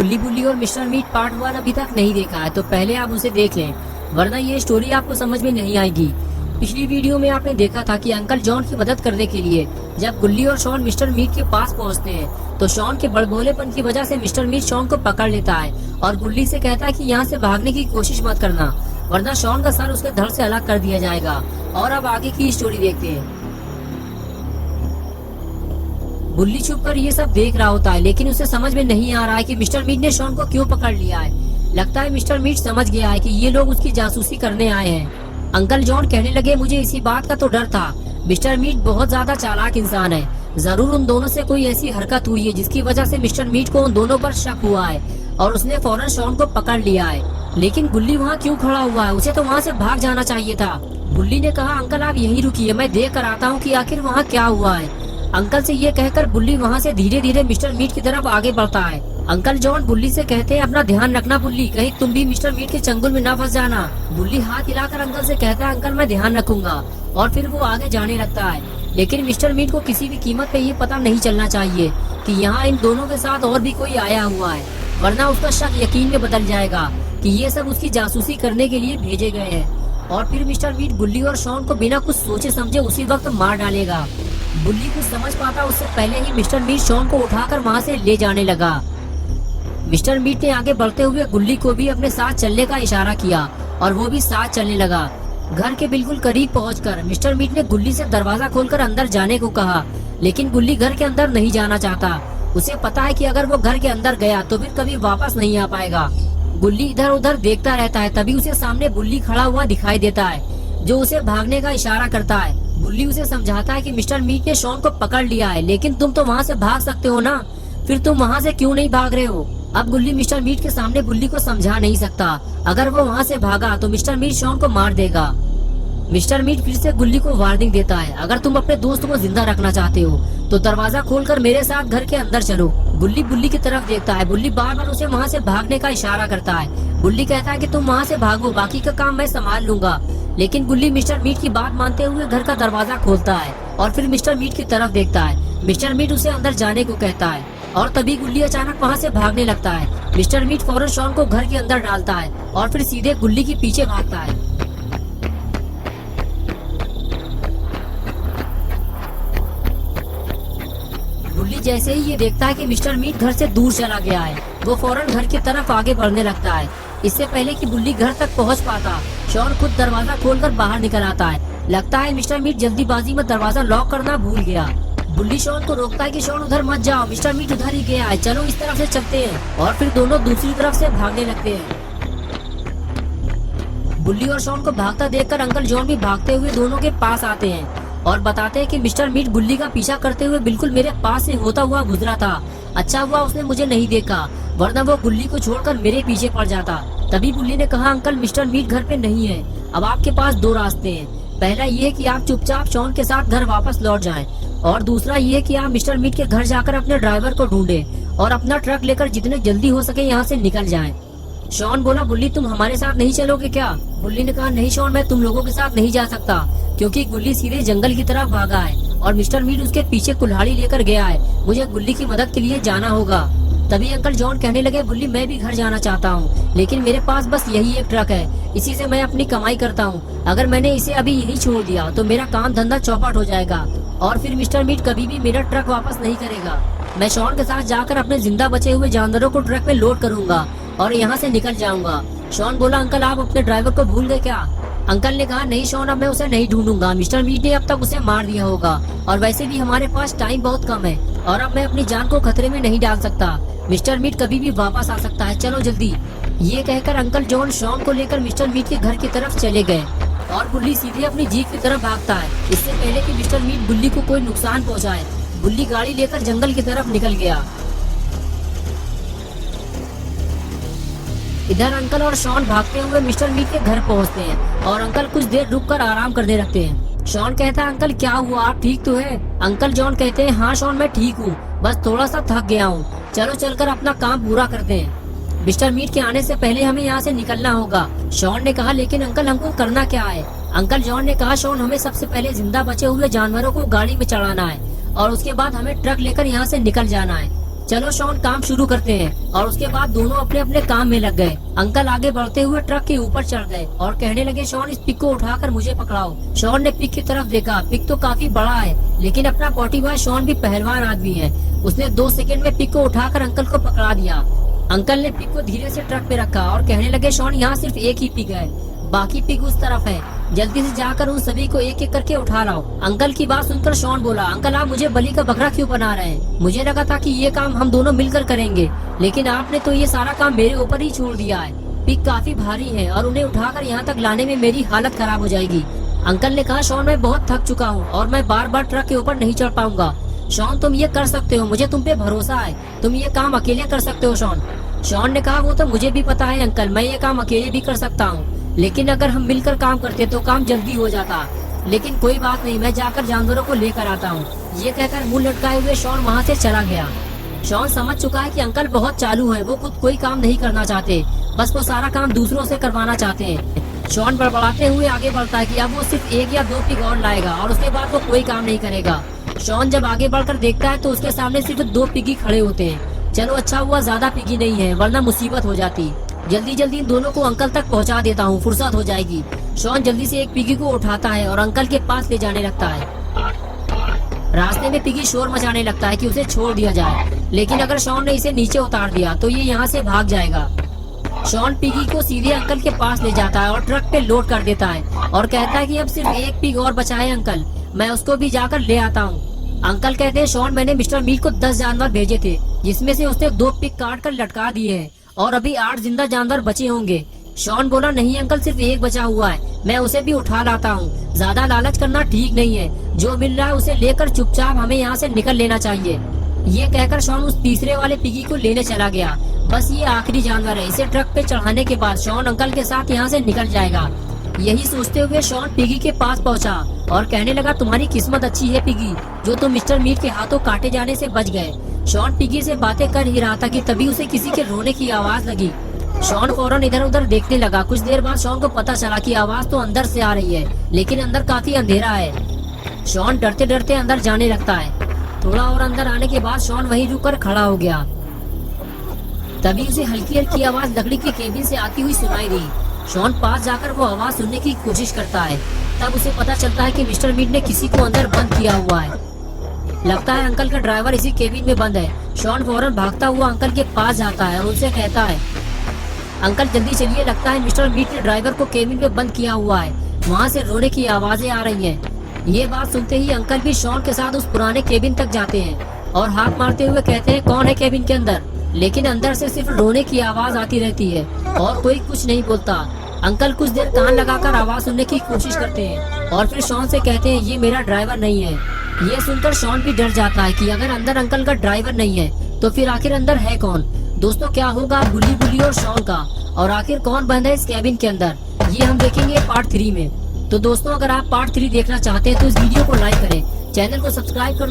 बुल्ली बुल्ली और mister meet part 1 अभी तक नहीं देखा है तो पहले आप उसे देख लें, वरना ये स्टोरी आपको समझ में नहीं आएगी। पिछली वीडियो में आपने देखा था कि अंकल जॉन की मदद करने के लिए जब गुल्ली और शॉन मिस्टर मीट के पास पहुंचते हैं तो शॉन के बड़बोलेपन की वजह से मिस्टर मीट शॉन को पकड़ लेता है और गुल्ली से कहता है कि यहाँ से भागने की कोशिश मत करना, वरना शॉन का सर उसके धड़ से अलग कर दिया जाएगा। और अब आगे की स्टोरी देखते हैं। गुल्ली छुपकर ये सब देख रहा होता है, लेकिन उसे समझ में नहीं आ रहा है कि मिस्टर मीट ने शॉन को क्यों पकड़ लिया है। लगता है मिस्टर मीट समझ गया है कि ये लोग उसकी जासूसी करने आए हैं। अंकल जॉन कहने लगे, मुझे इसी बात का तो डर था। मिस्टर मीट बहुत ज्यादा चालाक इंसान है, जरूर उन दोनों से कोई ऐसी हरकत हुई है जिसकी वजह से मिस्टर मीट को उन दोनों पर शक हुआ है और उसने फौरन शॉन को पकड़ लिया है। लेकिन गुल्ली वहाँ क्यों खड़ा हुआ है? उसे तो वहाँ से भाग जाना चाहिए था। गुल्ली ने कहा, अंकल आप यहीं रुकिए, मैं देख कर आता हूँ कि आखिर वहाँ क्या हुआ है। अंकल से ये कहकर बुल्ली वहाँ से धीरे धीरे मिस्टर मीट की तरफ आगे बढ़ता है। अंकल जॉन बुल्ली से कहते हैं, अपना ध्यान रखना बुल्ली, कहीं तुम भी मिस्टर मीट के चंगुल में न फंस जाना। बुल्ली हाथ हिलाकर अंकल से कहता है, अंकल मैं ध्यान रखूंगा, और फिर वो आगे जाने लगता है। लेकिन मिस्टर मीट को किसी भी कीमत पे ये पता नहीं चलना चाहिए कि यहाँ इन दोनों के साथ और भी कोई आया हुआ है, वरना उसका शक यकीन में बदल जाएगा कि ये सब उसकी जासूसी करने के लिए भेजे गए हैं। और फिर मिस्टर मीट गुल्ली और शॉन को बिना कुछ सोचे समझे उसी वक्त मार डालेगा। बुल्ली कुछ समझ पाता उससे पहले ही मिस्टर मीट शॉन को उठाकर वहाँ से ले जाने लगा। मिस्टर मीट ने आगे बढ़ते हुए गुल्ली को भी अपने साथ चलने का इशारा किया और वो भी साथ चलने लगा। घर के बिल्कुल करीब पहुंचकर मिस्टर मीट ने गुल्ली से दरवाजा खोलकर अंदर जाने को कहा, लेकिन गुल्ली घर के अंदर नहीं जाना चाहता। उसे पता है कि अगर वो घर के अंदर गया तो फिर कभी वापस नहीं आ पाएगा। गुल्ली इधर उधर देखता रहता है, तभी उसे सामने बुल्ली खड़ा हुआ दिखाई देता है जो उसे भागने का इशारा करता है। बुल्ली उसे समझाता है कि मिस्टर मीट ने शॉन को पकड़ लिया है, लेकिन तुम तो वहाँ से भाग सकते हो ना, फिर तुम वहाँ से क्यों नहीं भाग रहे हो? अब गुल्ली मिस्टर मीट के सामने बुल्ली को समझा नहीं सकता। अगर वो वहाँ से भागा तो मिस्टर मीट शॉन को मार देगा। मिस्टर मीट फिर से गुल्ली को वार्निंग देता है, अगर तुम अपने दोस्त को जिंदा रखना चाहते हो तो दरवाजा खोलकर मेरे साथ घर के अंदर चलो। गुल्ली बुल्ली की तरफ देखता है। बुल्ली बार बार उसे वहाँ से भागने का इशारा करता है। बुल्ली कहता है कि तुम वहाँ से भागो, बाकी का काम मैं संभाल लूंगा। लेकिन गुल्ली मिस्टर मीट की बात मानते हुए घर का दरवाजा खोलता है और फिर मिस्टर मीट की तरफ देखता है। मिस्टर मीट उसे अंदर जाने को कहता है और तभी गुल्ली अचानक वहाँ से भागने लगता है। मिस्टर मीट फौरन शॉन को घर के अंदर डालता है और फिर सीधे गुल्ली के पीछे भागता है। गुल्ली जैसे ही ये देखता है कि मिस्टर मीट घर से दूर चला गया है, वो फौरन घर की तरफ आगे बढ़ने लगता है। इससे पहले कि बुल्ली घर तक पहुंच पाता, शॉन खुद दरवाजा खोलकर बाहर निकल आता है। लगता है मिस्टर मीट जल्दीबाजी में दरवाजा लॉक करना भूल गया। बुल्ली शॉन को रोकता है कि शॉन उधर मत जाओ, मिस्टर मीट उधर ही गया है, चलो इस तरफ से चलते हैं। और फिर दोनों दूसरी तरफ से भागने लगते हैं। बुल्ली और शॉन को भागता देखकर अंकल जॉन भी भागते हुए दोनों के पास आते हैं और बताते हैं कि मिस्टर मीट गुल्ली का पीछा करते हुए बिल्कुल मेरे पास से होता हुआ गुजरा था। अच्छा हुआ उसने मुझे नहीं देखा, वरना वो गुल्ली को छोड़कर मेरे पीछे पड़ जाता। तभी गुल्ली ने कहा, अंकल मिस्टर मीट घर पे नहीं है, अब आपके पास दो रास्ते हैं। पहला ये है कि आप चुपचाप शॉन के साथ घर वापस लौट जाएं, और दूसरा ये है कि आप मिस्टर मीट के घर जाकर अपने ड्राइवर को ढूंढें और अपना ट्रक लेकर जितने जल्दी हो सके यहाँ से निकल जाएं। शॉन बोला, बुल्ली तुम हमारे साथ नहीं चलोगे क्या? बुल्ली ने कहा, नहीं शॉन, मैं तुम लोगों के साथ नहीं जा सकता, क्योंकि गुल्ली सीधे जंगल की तरफ भागा है और मिस्टर मीट उसके पीछे कुल्हाड़ी लेकर गया है। मुझे गुल्ली की मदद के लिए जाना होगा। तभी अंकल जॉन कहने लगे, बुल्ली मैं भी घर जाना चाहता हूँ, लेकिन मेरे पास बस यही एक ट्रक है, इसी से मैं अपनी कमाई करता हूँ। अगर मैंने इसे अभी यही छोड़ दिया तो मेरा काम धंधा चौपट हो जाएगा और फिर मिस्टर मीट कभी भी मेरा ट्रक वापस नहीं करेगा। मैं शॉन के साथ जाकर अपने जिंदा बचे हुए जानवरों को ट्रक में लोड करूंगा और यहाँ से निकल जाऊंगा। शॉन बोला, अंकल आप अपने ड्राइवर को भूल गए क्या? अंकल ने कहा, नहीं शॉन, अब मैं उसे नहीं ढूंढूंगा, मिस्टर मीट ने अब तक उसे मार दिया होगा और वैसे भी हमारे पास टाइम बहुत कम है और अब मैं अपनी जान को खतरे में नहीं डाल सकता। मिस्टर मीट कभी भी वापस आ सकता है, चलो जल्दी। ये कहकर अंकल जॉन शॉन को लेकर मिस्टर मीट के घर की तरफ चले गए और बुल्ली सीधे अपनी जीप की तरफ भागता है। इससे पहले कि मिस्टर मीट बुल्ली को कोई नुकसान पहुंचाए, बुल्ली गाड़ी लेकर जंगल की तरफ निकल गया। इधर अंकल और शॉन भागते हुए मिस्टर मीट के घर पहुंचते हैं और अंकल कुछ देर रुककर आराम करने लगते हैं। शॉन कहता है, अंकल क्या हुआ, आप ठीक तो है? अंकल जॉन कहते हैं, हाँ शॉन मैं ठीक हूँ, बस थोड़ा सा थक गया हूँ, चलो चलकर अपना काम पूरा करते हैं। मिस्टर मीट के आने से पहले हमें यहाँ से निकलना होगा। शॉन ने कहा, लेकिन अंकल हमको करना क्या है? अंकल जॉन ने कहा, शॉन हमें सबसे पहले जिंदा बचे हुए जानवरों को गाड़ी में चढ़ाना है और उसके बाद हमें ट्रक लेकर यहाँ से निकल जाना है। चलो शॉन काम शुरू करते हैं। और उसके बाद दोनों अपने अपने काम में लग गए। अंकल आगे बढ़ते हुए ट्रक के ऊपर चढ़ गए और कहने लगे शॉन इस पिक को उठाकर मुझे पकड़ाओ। शॉन ने पिक की तरफ देखा। पिक तो काफी बड़ा है, लेकिन अपना पोटी बॉय शॉन भी पहलवान आदमी है। उसने 2 सेकंड में पिक को उठाकर अंकल को पकड़ा दिया। अंकल ने पिक को धीरे से ट्रक पे रखा और कहने लगे शॉन यहाँ सिर्फ एक ही पिक है, बाकी पिग उस तरफ है। जल्दी से जाकर उन सभी को एक एक करके उठा लाओ। अंकल की बात सुनकर शॉन बोला, अंकल आप मुझे बलि का बकरा क्यों बना रहे हैं? मुझे लगा था कि ये काम हम दोनों मिलकर करेंगे, लेकिन आपने तो ये सारा काम मेरे ऊपर ही छोड़ दिया है। पिग काफी भारी है और उन्हें उठाकर यहाँ तक लाने में मेरी हालत खराब हो जाएगी। अंकल ने कहा शॉन मैं बहुत थक चुका हूँ और मैं बार बार ट्रक के ऊपर नहीं चढ़ पाऊंगा। शॉन तुम ये कर सकते हो, मुझे तुम पे भरोसा है, तुम ये काम अकेले कर सकते हो शॉन। शॉन ने कहा वो तो मुझे भी पता है अंकल, मैं ये काम अकेले भी कर सकता हूँ, लेकिन अगर हम मिलकर काम करते तो काम जल्दी हो जाता। लेकिन कोई बात नहीं, मैं जाकर जानवरों को लेकर आता हूँ। ये कहकर मुंह लटकाए हुए शॉन वहाँ से चला गया। शॉन समझ चुका है कि अंकल बहुत चालू है, वो खुद कोई काम नहीं करना चाहते, बस वो सारा काम दूसरों से करवाना चाहते हैं। शॉन बड़बड़ाते हुए आगे बढ़ता है कि अब वो सिर्फ 1 या 2 पिग और लाएगा और उसके बाद वो कोई काम नहीं करेगा। शॉन जब आगे बढ़कर देखता है तो उसके सामने सिर्फ 2 पिगी खड़े होते हैं। चलो अच्छा हुआ ज्यादा पिगी नहीं है, वरना मुसीबत हो जाती। जल्दी जल्दी इन दोनों को अंकल तक पहुंचा देता हूँ, फुर्सत हो जाएगी। शॉन जल्दी से एक पिगी को उठाता है और अंकल के पास ले जाने लगता है। रास्ते में पिगी शोर मचाने लगता है कि उसे छोड़ दिया जाए, लेकिन अगर शॉन ने इसे नीचे उतार दिया तो ये यहाँ से भाग जाएगा। शॉन पिगी को सीधे अंकल के पास ले जाता है और ट्रक पे लोड कर देता है और कहता है कि अब सिर्फ 1 पिग और बचा है अंकल, मैं उसको भी जाकर ले आता हूँ। अंकल कहते हैं शॉन मैंने मिस्टर मीट को 10 जानवर भेजे थे, जिसमें से उसने 2 पिग काट कर लटका दिए हैं और अभी 8 जिंदा जानवर बचे होंगे। शॉन बोला नहीं अंकल, सिर्फ 1 बचा हुआ है, मैं उसे भी उठा लाता हूँ। ज्यादा लालच करना ठीक नहीं है, जो मिल रहा है उसे लेकर चुपचाप हमें यहाँ से निकल लेना चाहिए। ये कहकर शॉन उस तीसरे वाले पिगी को लेने चला गया। बस ये आखिरी जानवर है, इसे ट्रक पे चढ़ाने के बाद शॉन अंकल के साथ यहाँ से निकल जाएगा। यही सोचते हुए शॉन पिगी के पास पहुंचा और कहने लगा तुम्हारी किस्मत अच्छी है पिगी, जो तुम मिस्टर मीट के हाथों काटे जाने से बच गए। शॉन पिगी से बातें कर ही रहा था कि तभी उसे किसी के रोने की आवाज लगी। शॉन फौरन इधर उधर देखने लगा। कुछ देर बाद शॉन को पता चला कि आवाज तो अंदर से आ रही है, लेकिन अंदर काफी अंधेरा है। शॉन डरते डरते अंदर जाने लगता है। थोड़ा और अंदर आने के बाद शॉन वहीं रुककर खड़ा हो गया। तभी उसे हल्की हल्की आवाज लकड़ी के केबिन से आती हुई सुनाई दी। शॉन पास जाकर वो आवाज सुनने की कोशिश करता है। तब उसे पता चलता है कि मिस्टर मीट ने किसी को अंदर बंद किया हुआ है। लगता है अंकल का ड्राइवर इसी केबिन में बंद है। शॉन फौरन भागता हुआ अंकल के पास जाता है और उनसे कहता है अंकल जल्दी चलिए, लगता है मिस्टर मीट ने ड्राइवर को केबिन में बंद किया हुआ है, वहाँ से रोने की आवाजें आ रही हैं। ये बात सुनते ही अंकल भी शॉन के साथ उस पुराने केबिन तक जाते हैं और हाथ मारते हुए कहते हैं कौन है केबिन के अंदर। लेकिन अंदर से सिर्फ रोने की आवाज आती रहती है और कोई कुछ नहीं बोलता। अंकल कुछ देर कान लगाकर आवाज सुनने की कोशिश करते हैं और फिर शॉन से कहते हैं ये मेरा ड्राइवर नहीं है। ये सुनकर शॉन भी डर जाता है कि अगर अंदर अंकल का ड्राइवर नहीं है तो फिर आखिर अंदर है कौन। दोस्तों क्या होगा बुली बुली और शॉन का, और आखिर कौन बंद है इस कैबिन के अंदर, ये हम देखेंगे पार्ट 3 में। तो दोस्तों अगर आप पार्ट 3 देखना चाहते हैं तो इस वीडियो को लाइक करें, चैनल को सब्सक्राइब कर